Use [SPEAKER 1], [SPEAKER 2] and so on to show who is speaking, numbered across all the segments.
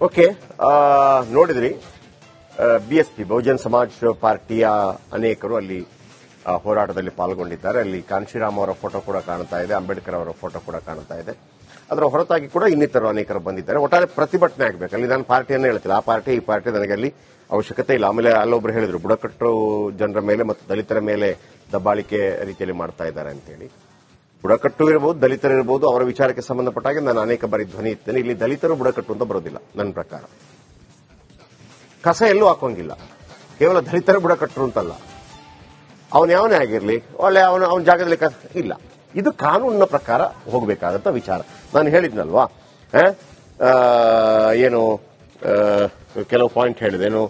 [SPEAKER 1] Okay, ನೋಡಿದ್ರಿ BSP Bahujan Samaj ಪಾರ್ಟಿಯ ಅನೇಕರು ಅಲ್ಲಿ ಹೋರಾಟದಲ್ಲಿ ಪಾಲ್ಗೊಂಡಿದ್ದಾರೆ. ಅಲ್ಲಿ ಕಾಂಶಿರಾಮ್ ಅವರ ಫೋಟೋ ಕೂಡ ಕಾಣ್ತಾ ಇದೆ, ಅಂಬೇಡ್ಕರ್ ಅವರ ಫೋಟೋ ಕೂಡ ಕಾಣ್ತಾ ಇದೆ. ಅದರ ಹೊರತಾಗಿ ಕೂಡ ಇನ್ನಿತರು ಅನೇಕರು ಬಂದಿದ್ದಾರೆ. ಒಟ್ಟಾರೆ ಪ್ರತಿಭಟನೆ ಆಗಬೇಕು. ಅಲ್ಲಿ ನಾನು ಪಾರ್ಟಿಯನ್ನೇ ಹೇಳ್ತಿಲ್ಲ, ಆ ಪಾರ್ಟಿ ಈ ಪಾರ್ಟಿ ನನಗೆ ಅಲ್ಲಿ ಅವಶ್ಯಕತೆ ಇಲ್ಲ. ಆಮೇಲೆ ಅಲ್ಲೊಬ್ರು ಹೇಳಿದ್ರು ಬುಡಕಟ್ಟು ಜನರ ಮೇಲೆ ಮತ್ತು ದಲಿತರ ಮೇಲೆ ದಬ್ಬಾಳಿಕೆ ರೀತಿಯಲ್ಲಿ ಮಾಡ್ತಾ ಇದ್ದಾರೆ ಅಂತೇಳಿ. ಬುಡಕಟ್ಟು ಇರಬಹುದು, ದಲಿತರಿರಬಹುದು, ಅವರ ವಿಚಾರಕ್ಕೆ ಸಂಬಂಧಪಟ್ಟ ಹಾಗೆ ನಾನು ಅನೇಕ ಬಾರಿ ಧ್ವನಿ ಇರ್ತೇನೆ. ಇಲ್ಲಿ ದಲಿತರು ಬುಡಕಟ್ಟು ಅಂತ ಬರೋದಿಲ್ಲ ನನ್ನ ಪ್ರಕಾರ. ಕಸ ಎಲ್ಲೂ ಹಾಕೋಂಗಿಲ್ಲ, ಕೇವಲ ದಲಿತರ ಬುಡಕಟ್ಟರು ಅಂತಲ್ಲ. ಅವನು ಯಾವನೇ ಆಗಿರಲಿ, ಒಳ್ಳೆ ಅವನ ಜಾಗದಲ್ಲಿ ಇಲ್ಲ. ಇದು ಕಾನೂನಿನ ಪ್ರಕಾರ ಹೋಗಬೇಕಾದಂತ ವಿಚಾರ. ನಾನು ಹೇಳಿದ್ನಲ್ವಾ, ಏನು ಕೆಲವು ಪಾಯಿಂಟ್ ಹೇಳಿದೇನು,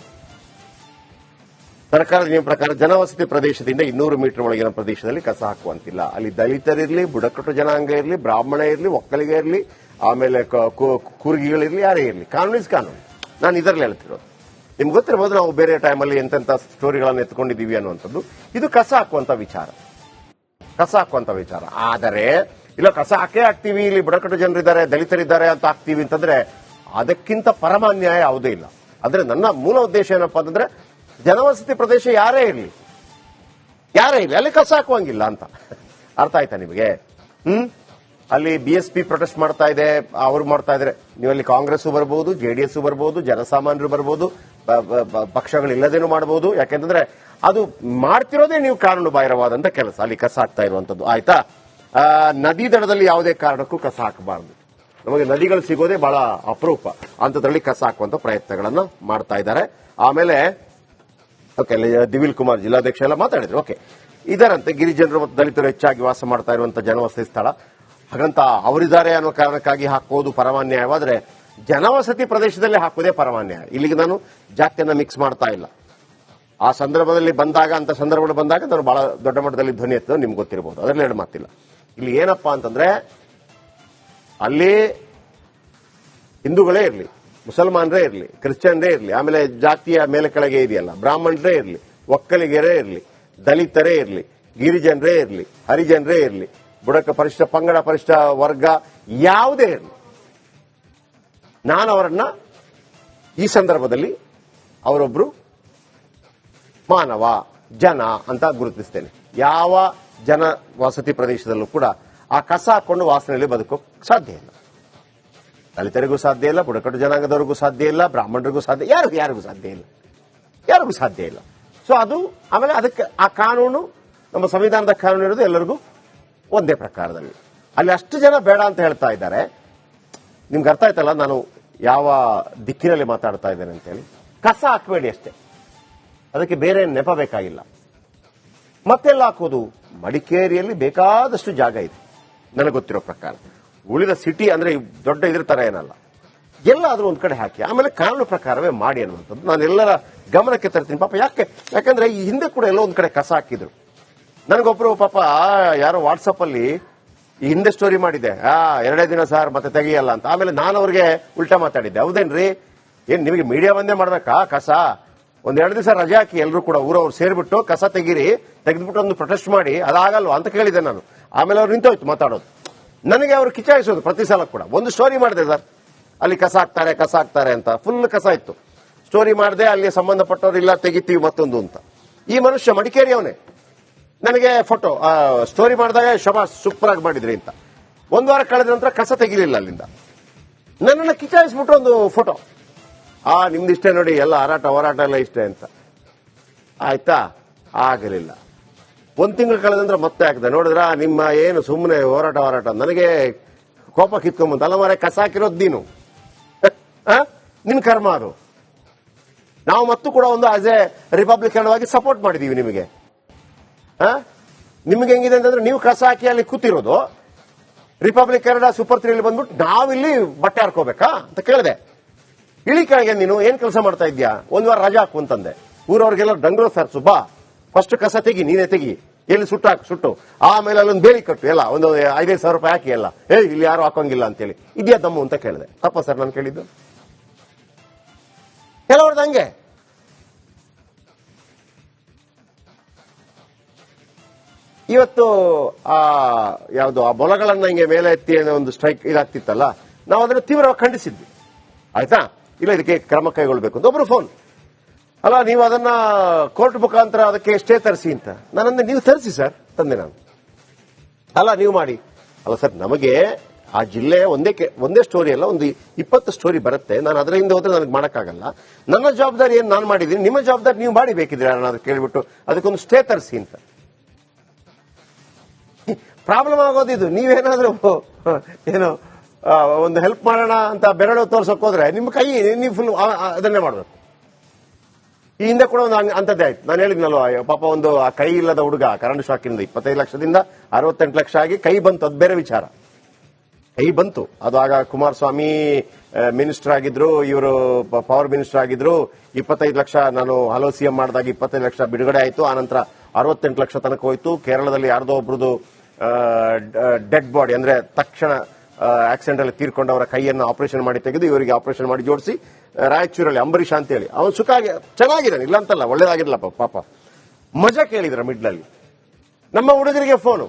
[SPEAKER 1] ಸರ್ಕಾರದ ನಿಯಮ ಪ್ರಕಾರ ಜನವಸತಿ ಪ್ರದೇಶದಿಂದ 200 ಮೀಟರ್ ಒಳಗಿನ ಪ್ರದೇಶದಲ್ಲಿ ಕಸ ಹಾಕುವಂತಿಲ್ಲ. ಅಲ್ಲಿ ದಲಿತರಿರಲಿ, ಬುಡಕಟ್ಟು ಜನಾಂಗ ಇರಲಿ, ಬ್ರಾಹ್ಮಣ ಇರಲಿ, ಒಕ್ಕಲಿಗ ಇರಲಿ, ಆಮೇಲೆ ಕೂರ್ಗಿಗಳಿರಲಿ, ಯಾರೇ ಇರಲಿ, ಕಾನೂನು ಇಸ್ ಕಾನೂನು. ನಾನು ಇದರಲ್ಲಿ ಹೇಳ್ತಿರೋದು. ನಿಮ್ಗೆ ಗೊತ್ತಿರಬಹುದು, ನಾವು ಬೇರೆ ಟೈಮಲ್ಲಿ ಎಂತೆಂಥ ಸ್ಟೋರಿಗಳನ್ನು ಎತ್ಕೊಂಡಿದ್ದೀವಿ ಅನ್ನುವಂಥದ್ದು. ಇದು ಕಸ ಹಾಕುವಂತ ವಿಚಾರ, ಕಸ ಹಾಕುವಂತ ವಿಚಾರ. ಆದರೆ ಇಲ್ಲ ಕಸ ಹಾಕೇ ಹಾಕ್ತೀವಿ, ಇಲ್ಲಿ ಬುಡಕಟ್ಟು ಜನರಿದ್ದಾರೆ, ದಲಿತರಿದ್ದಾರೆ ಅಂತ ಹಾಕ್ತೀವಿ ಅಂತಂದ್ರೆ ಅದಕ್ಕಿಂತ ಪರಮಾನ್ಯಾಯ ಯಾವುದೇ ಇಲ್ಲ. ಅಂದ್ರೆ ನನ್ನ ಮೂಲ ಉದ್ದೇಶ ಏನಪ್ಪಾ ಅಂತಂದ್ರೆ, ಜನವಸತಿ ಪ್ರದೇಶ ಯಾರೇ ಇರಲಿ ಅಲ್ಲಿ ಕಸ ಹಾಕುವಂಗಿಲ್ಲ ಅಂತ. ಅರ್ಥ ಆಯ್ತಾ ನಿಮಗೆ? ಅಲ್ಲಿ ಬಿಎಸ್ಪಿ ಪ್ರೊಟೆಸ್ಟ್ ಮಾಡ್ತಾ ಇದೆ, ಅವರು ಮಾಡ್ತಾ ಇದ್ದಾರೆ. ನೀವಲ್ಲಿ ಕಾಂಗ್ರೆಸ್ ಬರಬಹುದು, ಜೆಡಿಎಸ್ ಬರಬಹುದು, ಜನಸಾಮಾನ್ಯರು ಬರಬಹುದು, ಪಕ್ಷಗಳಿಲ್ಲದೇನು ಮಾಡಬಹುದು. ಯಾಕೆಂತಂದ್ರೆ ಅದು ಮಾಡ್ತಿರೋದೇ ನೀವು ಕಾನೂನು ಬಾಹಿರವಾದಂತ ಕೆಲಸ, ಅಲ್ಲಿ ಕಸ ಹಾಕ್ತಾ ಇರುವಂತದ್ದು. ಆಯ್ತಾ? ನದಿ ದಡದಲ್ಲಿ ಯಾವುದೇ ಕಾರಣಕ್ಕೂ ಕಸ ಹಾಕಬಾರದು. ನಮಗೆ ನದಿಗಳು ಸಿಗೋದೇ ಬಹಳ ಅಪರೂಪ, ಅಂತದ್ರಲ್ಲಿ ಕಸ ಹಾಕುವಂತ ಪ್ರಯತ್ನಗಳನ್ನ ಮಾಡ್ತಾ ಇದ್ದಾರೆ. ಆಮೇಲೆ ಓಕೆ, ದಿವಿಲ್ ಕುಮಾರ್ ಜಿಲ್ಲಾಧ್ಯಕ್ಷ ಎಲ್ಲ ಮಾತಾಡಿದ್ರು. ಓಕೆ, ಇದರಂತೆ ಗಿರಿಜನರು ಮತ್ತು ದಲಿತರು ಹೆಚ್ಚಾಗಿ ವಾಸ ಮಾಡ್ತಾ ಇರುವಂತಹ ಜನವಸತಿ ಸ್ಥಳ, ಹಾಗಂತ ಅವರಿದ್ದಾರೆ ಅನ್ನೋ ಕಾರಣಕ್ಕಾಗಿ ಹಾಕೋದು ಪರಮಾನ್ಯಾಯವಾದ್ರೆ ಜನವಸತಿ ಪ್ರದೇಶದಲ್ಲಿ ಹಾಕೋದೇ ಪರಮಾನ್ಯಾಯ. ಇಲ್ಲಿಗೆ ನಾನು ಜಾತಿಯನ್ನ ಮಿಕ್ಸ್ ಮಾಡ್ತಾ ಇಲ್ಲ. ಆ ಸಂದರ್ಭದಲ್ಲಿ ಬಂದಾಗ, ಅಂತ ಸಂದರ್ಭಗಳು ಬಂದಾಗ ನಾನು ಬಹಳ ದೊಡ್ಡ ಮಟ್ಟದಲ್ಲಿ ಧ್ವನಿ ಎತ್ತೋದು ನಿಮ್ಗೆ ಗೊತ್ತಿರಬಹುದು, ಅದರಲ್ಲಿ ಎರಡು ಮಾತಿಲ್ಲ. ಇಲ್ಲಿ ಏನಪ್ಪಾ ಅಂತಂದ್ರೆ, ಅಲ್ಲಿ ಹಿಂದೂಗಳೇ ಇರಲಿ, ಮುಸಲ್ಮಾನರೇ ಇರಲಿ, ಕ್ರಿಶ್ಚಿಯನ್ರೇ ಇರಲಿ, ಆಮೇಲೆ ಜಾತಿಯ ಮೇಲೆ ಕೆಳಗೆ ಇದೆಯಲ್ಲ, ಬ್ರಾಹ್ಮಣರೇ ಇರಲಿ, ಒಕ್ಕಲಿಗರೇ ಇರಲಿ, ದಲಿತರೇ ಇರಲಿ, ಗಿರಿಜನರೇ ಇರಲಿ, ಹರಿಜನರೇ ಇರಲಿ, ಬುಡಕ ಪರಿಷ್ಠ ಪಂಗಡ ಪರಿಷ್ಠ ವರ್ಗ ಯಾವುದೇ ಇರಲಿ, ನಾನು ಅವರನ್ನ ಈ ಸಂದರ್ಭದಲ್ಲಿ ಅವರೊಬ್ರು ಮಾನವ, ಜನ ಅಂತ ಗುರುತಿಸ್ತೇನೆ. ಯಾವ ಜನ ವಸತಿ ಪ್ರದೇಶದಲ್ಲೂ ಕೂಡ ಆ ಕಸ ಹಾಕೊಂಡು ವಾಸನೆಯಲ್ಲಿ ಬದುಕೋಕ್ ಸಾಧ್ಯ ಇಲ್ಲ. ದಲಿತರಿಗೂ ಸಾಧ್ಯ ಇಲ್ಲ, ಬುಡಕಟ್ಟು ಜನಾಂಗದವರಿಗೂ ಸಾಧ್ಯ ಇಲ್ಲ, ಬ್ರಾಹ್ಮಣರಿಗೂ ಸಾಧ್ಯ, ಯಾರಿಗೂ ಸಾಧ್ಯ ಇಲ್ಲ. ಸೊ ಅದು ಆಮೇಲೆ ಅದಕ್ಕೆ ಆ ಕಾನೂನು, ನಮ್ಮ ಸಂವಿಧಾನದ ಕಾನೂನು ಇರೋದು ಎಲ್ಲರಿಗೂ ಒಂದೇ ಪ್ರಕಾರದಲ್ಲಿ. ಅಲ್ಲಿ ಅಷ್ಟು ಜನ ಬೇಡ ಅಂತ ಹೇಳ್ತಾ ಇದ್ದಾರೆ. ನಿಮ್ಗೆ ಅರ್ಥ ಆಯ್ತಲ್ಲ ನಾನು ಯಾವ ದಿಕ್ಕಿನಲ್ಲಿ ಮಾತಾಡ್ತಾ ಇದ್ದೇನೆ ಅಂತೇಳಿ. ಕಸ ಹಾಕಬೇಡಿ ಅಷ್ಟೇ, ಅದಕ್ಕೆ ಬೇರೆ ನೆಪ ಬೇಕಾಗಿಲ್ಲ. ಮತ್ತೆಲ್ಲ ಹಾಕೋದು? ಮಡಿಕೇರಿಯಲ್ಲಿ ಬೇಕಾದಷ್ಟು ಜಾಗ ಇದೆ ನನಗೆ ಗೊತ್ತಿರೋ ಪ್ರಕಾರ. ಉಳಿದ ಸಿಟಿ ಅಂದ್ರೆ ದೊಡ್ಡ ಇದ್ರ ತರ ಏನಲ್ಲ, ಎಲ್ಲಾದ್ರೂ ಒಂದ್ ಕಡೆ ಹಾಕಿ, ಆಮೇಲೆ ಕಾನೂನು ಪ್ರಕಾರವೇ ಮಾಡಿ ಅನ್ನುವಂಥದ್ದು ನಾನು ಎಲ್ಲರ ಗಮನಕ್ಕೆ ತರ್ತೀನಿ. ಪಾಪ ಯಾಕಂದ್ರೆ ಈ ಹಿಂದೆ ಕೂಡ ಎಲ್ಲೋ ಒಂದ್ ಕಡೆ ಕಸ ಹಾಕಿದ್ರು. ನನಗೊಬ್ರು ಪಾಪ ಯಾರೋ ವಾಟ್ಸಪ್ ಅಲ್ಲಿ ಈ ಹಿಂದೆ ಸ್ಟೋರಿ ಮಾಡಿದೆ, 2 ದಿನ ಸರ್ ಮತ್ತೆ ತೆಗಿಯಲ್ಲ ಅಂತ. ಆಮೇಲೆ ನಾನು ಅವ್ರಿಗೆ ಉಲ್ಟಾ ಮಾತಾಡಿದ್ದೆ, ಹೌದೇನ್ರಿ, ಏನ್ ನಿಮಗೆ ಮೀಡಿಯಾ ಬಂದೇ ಮಾಡ್ಬೇಕಾ ಕಸ? 1-2 ದಿವಸ ರಜೆ ಹಾಕಿ ಎಲ್ಲರೂ ಕೂಡ ಊರವ್ರು ಸೇರ್ಬಿಟ್ಟು ಕಸ ತೆಗೆದ್ಬಿಟ್ಟು ಒಂದು ಪ್ರೊಟೆಸ್ಟ್ ಮಾಡಿ, ಅದಾಗಲ್ವಾ ಅಂತ ಕೇಳಿದೆ ನಾನು. ಆಮೇಲೆ ಅವ್ರು ನಿಂತೋಯ್ತು ಮಾತಾಡೋದು. ನನಗೆ ಅವರು ಕಿಚಾಯಿಸೋದು ಪ್ರತಿ ಸಲ ಕೂಡ. ಒಂದು ಸ್ಟೋರಿ ಮಾಡಿದೆ ಸರ್, ಅಲ್ಲಿ ಕಸ ಹಾಕ್ತಾರೆ ಅಂತ, ಫುಲ್ ಕಸ ಇತ್ತು. ಸ್ಟೋರಿ ಮಾಡಿದೆ, ಅಲ್ಲಿ ಸಂಬಂಧಪಟ್ಟವ್ರು ಇಲ್ಲ ತೆಗಿತೀವಿ ಮತ್ತೊಂದು ಅಂತ. ಈ ಮನುಷ್ಯ ಮಡಿಕೇರಿಯವನೇ ನನಗೆ ಫೋಟೋ ಸ್ಟೋರಿ ಮಾಡಿದಾಗ ಶಬಾಸ್ ಸೂಪರ್ ಆಗಿ ಮಾಡಿದ್ರಿ ಅಂತ. 1 ವಾರ ಕಳೆದ ನಂತರ ಕಸ ತೆಗಿಲಿಲ್ಲ ಅಲ್ಲಿಂದ. ನನ್ನನ್ನು ಕಿಚಾಯಿಸ್ಬಿಟ್ಟು ಒಂದು ಫೋಟೋ, ನಿಮ್ದಿಷ್ಟೇ ನೋಡಿ, ಎಲ್ಲ ಹೋರಾಟ ಎಲ್ಲ ಇಷ್ಟೇ ಅಂತ. ಆಯ್ತಾ? ಆಗಲಿಲ್ಲ. 1 ತಿಂಗಳು ಕಳೆದಂದ್ರೆ ಮತ್ತೆ ಹಾಕಿದೆ. ನೋಡಿದ್ರ ನಿಮ್ಮ ಏನು ಸುಮ್ಮನೆ ಹೋರಾಟ ನನಗೆ ಕೋಪ ಕಿತ್ಕೊಂಬಂತ. ಅಲ್ಲ ಮಾರೆ, ಕಸ ಹಾಕಿರೋದು ನೀನು, ನಿನ್ ಕರ್ಮ ಅದು. ನಾವು ಮತ್ತು ಕೂಡ ಒಂದು ಆಸ್ ಎ ರಿಪಬ್ಲಿಕನ್ ಆಗಿ ಸಪೋರ್ಟ್ ಮಾಡಿದೀವಿ ನಿಮಗೆ. ನಿಮ್ಗೆ ಹೆಂಗಿದೆ ಅಂತಂದ್ರೆ, ನೀವು ಕಸ ಹಾಕಿ ಅಲ್ಲಿ ಕೂತಿರೋದು, ರಿಪಬ್ಲಿಕ್ ಕನ್ನಡ ಸೂಪರ್ 3 ಬಂದ್ಬಿಟ್ಟು ನಾವಿಲ್ಲಿ ಬಟ್ಟೆ ಹಾರ್ಕೋಬೇಕಾ ಅಂತ ಕೇಳಿದೆ. ಇಳಿ ಕೆಳಗೆ ನೀನು ಏನ್ ಕೆಲಸ ಮಾಡ್ತಾ ಇದ್ಯಾ? 1 ವಾರ ರಜಾ ಹಾಕು ಅಂತಂದೆ. ಊರವ್ರಿಗೆಲ್ಲ ಡಂಗ್ರೋ ಸರ್ ಸುಬ್ಬಾ, ಫಸ್ಟ್ ಕಸ ತೆಗಿ, ನೀನೇ ತೆಗಿ, ಎಲ್ಲಿ ಸುಟ್ಟು ಆಮೇಲೆ ಅಲ್ಲೊಂದು ಬೇಲಿ ಕಟ್ಟು, ಎಲ್ಲ ಒಂದು 5,000 ಸಾವಿರ ರೂಪಾಯಿ ಹಾಕಿ, ಎಲ್ಲ ಇಲ್ಲಿ ಯಾರು ಹಾಕೋಂಗಿಲ್ಲ ಅಂತೇಳಿ. ಇದ್ಯಾ ದಮ್ಮು ಅಂತ ಕೇಳಿದೆ. ತಪ್ಪ ಸರ್ ನಾನು ಕೇಳಿದ್ದು? ಕೆಲವ್ರದ್ದು ಹಂಗೆ. ಇವತ್ತು ಯಾವುದು ಆ ಬೊಲಗಳನ್ನ ಹಿಂಗೆ ಮೇಲೆ ಎತ್ತಿ ಅನ್ನೋ ಒಂದು ಸ್ಟ್ರೈಕ್ ಇದಾಗ್ತಿತ್ತಲ್ಲ, ನಾವು ಅದನ್ನು ತೀವ್ರವಾಗಿ ಖಂಡಿಸಿದ್ವಿ. ಆಯ್ತಾ? ಇಲ್ಲ ಇದಕ್ಕೆ ಕ್ರಮ ಕೈಗೊಳ್ಬೇಕು ಅಂತ ಒಬ್ರು ಫೋನ್. ಅಲ್ಲ ನೀವು ಅದನ್ನ ಕೋರ್ಟ್ ಮುಖಾಂತರ ಅದಕ್ಕೆ ಸ್ಟೇ ತರಿಸಿ ಅಂತ ನಾನಂದ್ರೆ ನೀವು ತರಿಸಿ ಸರ್ ತಂದೆ ನಾನು. ಅಲ್ಲ ನೀವು ಮಾಡಿ. ಅಲ್ಲ ಸರ್ ನಮಗೆ ಆ ಜಿಲ್ಲೆ ಒಂದೇ ಸ್ಟೋರಿ ಅಲ್ಲ, ಒಂದು 20 ಸ್ಟೋರಿ ಬರುತ್ತೆ. ನಾನು ಅದರ ಹಿಂದೆ ಹೋದ್ರೆ ನನಗೆ ಮಾಡೋಕ್ಕಾಗಲ್ಲ. ನನ್ನ ಜವಾಬ್ದಾರಿ ಏನು ನಾನು ಮಾಡಿದ್ದೀನಿ, ನಿಮ್ಮ ಜವಾಬ್ದಾರಿ ನೀವು ಮಾಡಿ ಬೇಕಿದ್ರೆ ನಾನು ಕೇಳ್ಬಿಟ್ಟು ಅದಕ್ಕೊಂದು ಸ್ಟೇ ತರಿಸಿ ಅಂತ. ಪ್ರಾಬ್ಲಮ್ ಆಗೋದು ಇದು. ನೀವೇನಾದ್ರೂ ಏನೋ ಒಂದು ಹೆಲ್ಪ್ ಮಾಡೋಣ ಅಂತ ಬೆರಳು ತೋರ್ಸಕ್ ಹೋದ್ರೆ ನಿಮ್ಮ ಕೈ ನೀವು ಫುಲ್ ಅದನ್ನೇ ಮಾಡಬೇಕು. ಈ ಹಿಂದೆ ಕೂಡ ಒಂದು ಅಂತದ್ದೇ ಆಯ್ತು. ನಾನು ಹೇಳಿದ್ನಲ್ವ, ಪಾಪ ಒಂದು ಆ ಕೈ ಇಲ್ಲದ ಹುಡುಗ ಕರೆಂಟ್ ಶಾಕಿಂದ 25 ಲಕ್ಷದಿಂದ 68 ಲಕ್ಷ ಆಗಿ ಕೈ ಬಂತು. ಅದು ಬೇರೆ ವಿಚಾರ. ಕೈ ಬಂತು. ಅದು ಆಗ ಕುಮಾರಸ್ವಾಮಿ ಮಿನಿಸ್ಟರ್ ಆಗಿದ್ರು, ಇವರು ಪವರ್ ಮಿನಿಸ್ಟರ್ ಆಗಿದ್ರು. 25 ಲಕ್ಷ ನಾನು ಹಲೋ ಸಿಎಂ ಮಾಡಿದಾಗ 25 ಲಕ್ಷ ಬಿಡುಗಡೆ ಆಯಿತು. ಆನಂತರ 68 ಲಕ್ಷ ತನಕ ಹೋಯ್ತು. ಕೇರಳದಲ್ಲಿ ಯಾರ್ದೋ ಒಬ್ರದ್ದು ಡೆಡ್ ಬಾಡಿ ಅಂದ್ರೆ ತಕ್ಷಣ ಆಕ್ಸಿಡೆಂಟ್ ಅಲ್ಲಿ ತೀರ್ಕೊಂಡವರ ಕೈಯನ್ನು ಆಪರೇಷನ್ ಮಾಡಿ ತೆಗೆದು ಇವರಿಗೆ ಆಪರೇಷನ್ ಮಾಡಿ ಜೋಡಿಸಿ ರಾಯಚೂರಲ್ಲಿ ಅಂಬರೀಷ್ ಅಂತ ಹೇಳಿ ಅವನು ಸುಖ ಚೆನ್ನಾಗಿದ್ದಾನೆ, ಇಲ್ಲ ಅಂತಲ್ಲ, ಒಳ್ಳೇದಾಗಿರಲ್ಲ ಪಾಪ. ಮಜಾ ಕೇಳಿದ್ರ ಮಿಡ್ಲಲ್ಲಿ. ನಮ್ಮ ಹುಡುಗರಿಗೆ ಫೋನು,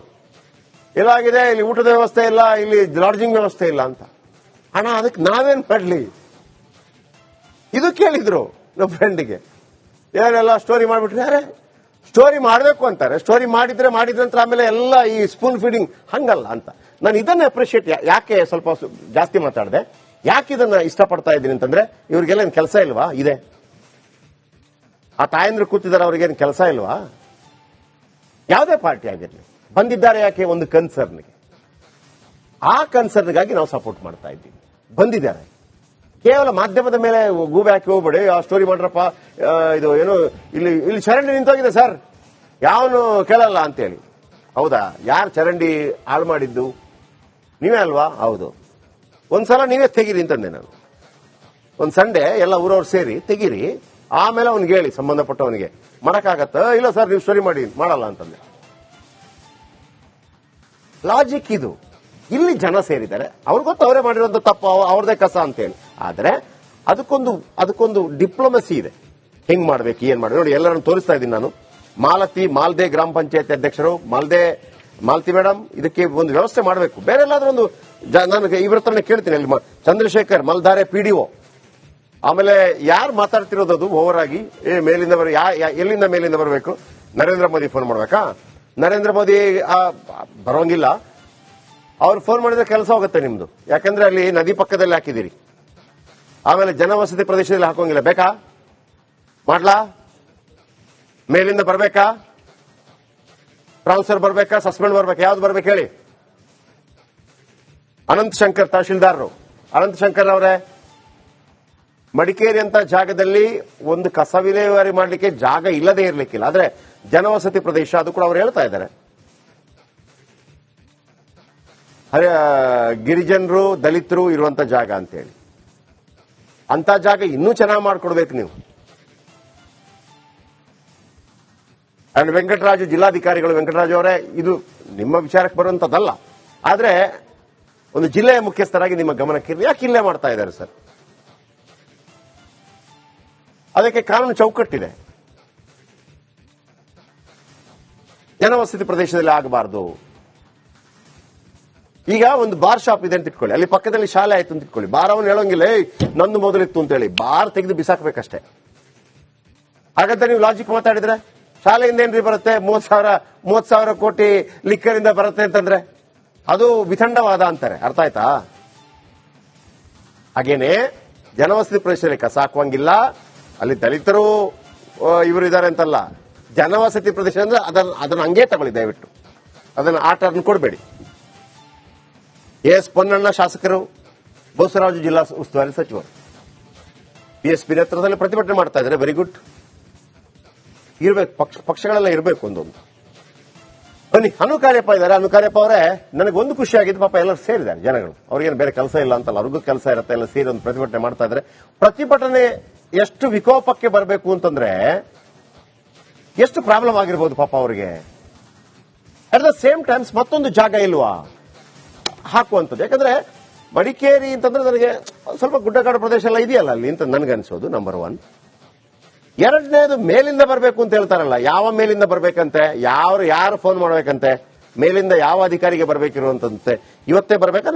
[SPEAKER 1] ಎಲ್ಲಾಗಿದೆ ಇಲ್ಲಿ ಊಟದ ವ್ಯವಸ್ಥೆ ಇಲ್ಲ, ಇಲ್ಲಿ ಲಾಡ್ಜಿಂಗ್ ವ್ಯವಸ್ಥೆ ಇಲ್ಲ ಅಂತ. ಹಣ ಅದಕ್ಕೆ ನಾವೇನ್ ಮಾಡ್ಲಿ? ಇದು ಕೇಳಿದ್ರು ನಮ್ಮ ಫ್ರೆಂಡ್ಗೆ. ಏನೆಲ್ಲ ಸ್ಟೋರಿ ಮಾಡ್ಬಿಟ್ರೆ ಯಾರೇ ಸ್ಟೋರಿ ಮಾಡಬೇಕು ಅಂತಾರೆ. ಸ್ಟೋರಿ ಮಾಡಿದ್ರೆ ನಂತರ ಆಮೇಲೆ ಎಲ್ಲ ಈ ಸ್ಪೂನ್ ಫೀಡಿಂಗ್ ಹಂಗಲ್ಲ ಅಂತ. ನಾನು ಇದನ್ನ ಅಪ್ರಿಶಿಯೇಟ್ ಯಾಕೆ ಸ್ವಲ್ಪ ಜಾಸ್ತಿ ಮಾತಾಡಿದೆ, ಯಾಕೆ ಇದನ್ನ ಇಷ್ಟಪಡ್ತಾ ಇದ್ದೀನಿ ಅಂತಂದ್ರೆ ಇವ್ರಿಗೆಲ್ಲ ಏನ್ ಕೆಲಸ ಇಲ್ವಾ? ಇದೆ. ಆ ತಾಯಂದ್ರು ಕೂತಿದ್ದಾರೆ, ಅವ್ರಿಗೇನು ಕೆಲಸ ಇಲ್ವಾ? ಯಾವುದೇ ಪಾರ್ಟಿ ಆಗಿರಲಿ ಬಂದಿದ್ದಾರೆ ಯಾಕೆ? ಒಂದು ಕನ್ಸರ್ನ್ಗೆ. ಆ ಕನ್ಸರ್ನ್ಗಾಗಿ ನಾವು ಸಪೋರ್ಟ್ ಮಾಡ್ತಾ ಇದ್ದೀವಿ. ಬಂದಿದ್ದಾರೆ. ಕೇವಲ ಮಾಧ್ಯಮದ ಮೇಲೆ ಗೂಬೆ ಹಾಕಿ ಹೋಗ್ಬೇಡಿ. ಆ ಸ್ಟೋರಿ ಮಾಡ್ರಪ್ಪ, ಇದು ಏನು ಇಲ್ಲಿ ಚರಂಡಿ ನಿಂತೋಗಿದೆ ಸರ್, ಯಾವನು ಕೇಳಲ್ಲ ಅಂತೇಳಿ. ಹೌದಾ? ಯಾರು ಚರಂಡಿ ಹಾಳು ಮಾಡಿದ್ದು? ನೀವೇ ಅಲ್ವಾ? ಹೌದು. ಒಂದ್ಸಲ ನೀವೇ ತೆಗೀರಿ ಅಂತಂದೆ ನಾನು. ಒಂದ್ ಸಂಡೆ ಎಲ್ಲ ಊರವ್ರು ಸೇರಿ ತೆಗೀರಿ, ಆಮೇಲೆ ಅವ್ನಿಗೆ ಹೇಳಿ ಸಂಬಂಧಪಟ್ಟವನಿಗೆ. ಮಾಡಕ್ಕಾಗತ್ತ? ಇಲ್ಲ ಸರ್ ನೀವು ಸ್ಟೋರಿ ಮಾಡಿ, ಮಾಡಲ್ಲ ಅಂತಂದೆ. ಲಾಜಿಕ್ ಇದು. ಇಲ್ಲಿ ಜನ ಸೇರಿದ್ದಾರೆ, ಅವ್ರಿಗೆ ಗೊತ್ತು ಅವರೇ ಮಾಡಿರೋಂಥ ತಪ್ಪು, ಅವ್ರದೇ ಕಸ ಅಂತೇಳಿ. ಆದ್ರೆ ಅದಕ್ಕೊಂದು ಡಿಪ್ಲೊಮಸಿ ಇದೆ. ಹೆಂಗ್ ಮಾಡ್ಬೇಕು, ಏನ್ ಮಾಡ್ಬೇಕು ನೋಡಿ. ಎಲ್ಲರನ್ನು ತೋರಿಸ್ತಾ ಇದ್ದೀನಿ ನಾನು. ಮಾಲ್ದೆ ಗ್ರಾಮ ಪಂಚಾಯತ್ ಅಧ್ಯಕ್ಷರು, ಮಾಲತಿ ಮೇಡಮ್, ಇದಕ್ಕೆ ಒಂದು ವ್ಯವಸ್ಥೆ ಮಾಡಬೇಕು. ಬೇರೆ ಎಲ್ಲಾದ್ರೂ ಒಂದು ನನಗೆ ಇವ್ರ ಹತ್ರನೇ ಕೇಳ್ತೀನಿ. ಅಲ್ಲಿ ಚಂದ್ರಶೇಖರ್ ಮಲ್ದಾರೆ PDO. ಆಮೇಲೆ ಯಾರು ಮಾತಾಡ್ತಿರೋದು ಅದು ಓವರ್ ಆಗಿ ಮೇಲಿಂದ ಎಲ್ಲಿಂದ ಮೇಲಿಂದ ಬರಬೇಕು? ನರೇಂದ್ರ ಮೋದಿ ಫೋನ್ ಮಾಡ್ಬೇಕಾ? ನರೇಂದ್ರ ಮೋದಿ ಬರೋಂಗಿಲ್ಲ. ಅವ್ರು ಫೋನ್ ಮಾಡಿದ್ರೆ ಕೆಲಸ ಹೋಗುತ್ತೆ ನಿಮ್ದು. ಯಾಕಂದ್ರೆ ಅಲ್ಲಿ ನದಿ ಪಕ್ಕದಲ್ಲಿ ಹಾಕಿದಿರಿ. ಆಮೇಲೆ ಜನವಸತಿ ಪ್ರದೇಶದಲ್ಲಿ ಹಾಕೋಂಗಿಲ್ಲ. ಬೇಕಾ? ಮಾಡ್ಲಾ? ಮೇಲಿಂದ ಬರ್ಬೇಕಾ? ಟ್ರಾನ್ಸ್ಫರ್ ಬರ್ಬೇಕಾ? ಸಸ್ಪೆಂಡ್ ಬರ್ಬೇಕಾ? ಯಾವ್ದು ಬರ್ಬೇಕು ಹೇಳಿ? ಅನಂತ್ ಶಂಕರ್ ತಹಶೀಲ್ದಾರರು. ಅನಂತ್ ಶಂಕರ್ ಅವರೇ, ಮಡಿಕೇರಿ ಅಂತ ಜಾಗದಲ್ಲಿ ಒಂದು ಕಸ ವಿಲೇವಾರಿ ಮಾಡಲಿಕ್ಕೆ ಜಾಗ ಇಲ್ಲದೆ ಇರ್ಲಿಕ್ಕಿಲ್ಲ. ಆದ್ರೆ ಜನವಸತಿ ಪ್ರದೇಶ, ಅದು ಕೂಡ ಅವ್ರು ಹೇಳ್ತಾ ಇದ್ದಾರೆ. ಗಿರಿಜನರು, ದಲಿತರು ಇರುವಂತ ಜಾಗ ಅಂತೇಳಿ. ಅಂತ ಜಾಗ ಇನ್ನೂ ಚೆನ್ನಾಗಿ ಮಾಡ್ಕೊಡ್ಬೇಕು ನೀವು. ಅಂಡ್ ವೆಂಕಟರಾಜು, ಜಿಲ್ಲಾಧಿಕಾರಿಗಳು ವೆಂಕಟರಾಜು ಅವರೇ, ಇದು ನಿಮ್ಮ ವಿಚಾರಕ್ಕೆ ಬರುವಂತದ್ದಲ್ಲ. ಆದ್ರೆ ಒಂದು ಜಿಲ್ಲೆಯ ಮುಖ್ಯಸ್ಥರಾಗಿ ನಿಮ್ಮ ಗಮನಕ್ಕೆ ಯಾಕೆ ಇಲ್ಲೇ ಮಾಡ್ತಾ ಇದ್ದಾರೆ ಸರ್? ಅದಕ್ಕೆ ಕಾನೂನು ಚೌಕಟ್ಟಿದೆ. ಜನವಸತಿ ಪ್ರದೇಶದಲ್ಲಿ ಆಗಬಾರದು. ಈಗ ಒಂದು ಬಾರ್ ಶಾಪ್ ಇದೆ ಅಂತ ಇಟ್ಕೊಳ್ಳಿ, ಅಲ್ಲಿ ಪಕ್ಕದಲ್ಲಿ ಶಾಲೆ ಆಯ್ತು ಅಂತ ಇಟ್ಕೊಳ್ಳಿ. ಬಾರ್ ಅವನು ಹೇಳೋಂಗಿಲ್ಲ, ನಂದು ಮೊದಲಿತ್ತು ಅಂತ ಹೇಳಿ ಬಾರ್ ತೆಗೆದು ಬಿಸಾಕ್ಬೇಕಷ್ಟೇ. ಹಾಗಂತ ನೀವು ಲಾಜಿಕ್ ಮಾತಾಡಿದ್ರೆ ಶಾಲೆಯಿಂದ ಏನ್ರಿ ಬರುತ್ತೆ? 30,000 ಕೋಟಿ ಲಿಕ್ಕರ್ ಇಂದ ಬರುತ್ತೆ ಅಂತಂದ್ರೆ ಅದು ವಿತಂಡವಾದ ಅಂತಾರೆ. ಅರ್ಥ ಆಯ್ತಾ? ಹಾಗೇನೆ ಜನವಸತಿ ಪ್ರದೇಶದಲ್ಲಿ ಕಸ ಹಾಕುವಂಗಿಲ್ಲ. ಅಲ್ಲಿ ದಲಿತರು ಇವರು ಇದ್ದಾರೆ ಅಂತಲ್ಲ. ಜನವಸತಿ ಪ್ರದೇಶ ಅಂದ್ರೆ ಅದನ್ನ ಹಂಗೆ ತಗೊಳ್ಳಿ ದಯವಿಟ್ಟು. ಅದನ್ನ ಆ ಟರ್ನ್ ಕೊಡಬೇಡಿ. ಎಸ್ ಪೊನ್ನಣ್ಣ ಶಾಸಕರು, ಬೋಸರಾಜು ಜಿಲ್ಲಾ ಉಸ್ತುವಾರಿ ಸಚಿವರು, PSP ನೇತೃತ್ವದಲ್ಲಿ ಪ್ರತಿಭಟನೆ ಮಾಡ್ತಾ ಇದ್ದಾರೆ. Very good. ಇರ್ಬೇಕು, ಪಕ್ಷಗಳೆಲ್ಲ ಇರಬೇಕು ಒಂದೊಂದು. ಬನ್ನಿ, ಅನುಕಾರ್ಯಪ್ಪ ಇದ್ದಾರೆ. ಅನುಕಾರ್ಯಪ್ಪ ಅವರೇ, ನನಗೆ ಒಂದು ಖುಷಿ ಆಗಿದ್ದು, ಪಾಪ ಎಲ್ಲರೂ ಸೇರಿದ್ದಾರೆ ಜನಗಳು. ಅವ್ರಿಗೇನು ಬೇರೆ ಕೆಲಸ ಇಲ್ಲ ಅಂತಲ್ಲ, ಅವ್ರಿಗೂ ಕೆಲಸ ಇರುತ್ತೆ. ಎಲ್ಲ ಸೇರಿ ಒಂದು ಪ್ರತಿಭಟನೆ ಮಾಡ್ತಾ ಇದ್ದಾರೆ. ಪ್ರತಿಭಟನೆ ಎಷ್ಟು ವಿಕೋಪಕ್ಕೆ ಬರಬೇಕು ಅಂತಂದ್ರೆ ಎಷ್ಟು ಪ್ರಾಬ್ಲಮ್ ಆಗಿರ್ಬೋದು ಪಾಪ ಅವರಿಗೆ. ಅಟ್ ದ ಸೇಮ್ ಟೈಮ್ಸ್ ಮತ್ತೊಂದು ಜಾಗ ಇಲ್ವಾ ಹಾಕುವಂಥದ್ದು? ಯಾಕಂದ್ರೆ ಮಡಿಕೇರಿ ಅಂತಂದ್ರೆ ನನಗೆ ಸ್ವಲ್ಪ ಗುಡ್ಡಗಾಡು ಪ್ರದೇಶ ಎಲ್ಲ ಇದೆಯಲ್ಲ ಅಲ್ಲಿ ಅಂತ ನನಗನ್ಸೋದು. ನಂಬರ್ 1. ಎರಡನೇದು ಮೇಲಿಂದ ಬರಬೇಕು ಅಂತ ಹೇಳ್ತಾರಲ್ಲ. ಯಾವ ಮೇಲಿಂದ ಬರ್ಬೇಕಂತೆ? ಯಾರು ಫೋನ್ ಮಾಡ್ಬೇಕಂತೆ? ಮೇಲಿಂದ ಯಾವ ಅಧಿಕಾರಿಗೆ ಬರ್ಬೇಕಿರುವಂತಂತೆ? ಇವತ್ತೇ ಬರ್ಬೇಕಾ?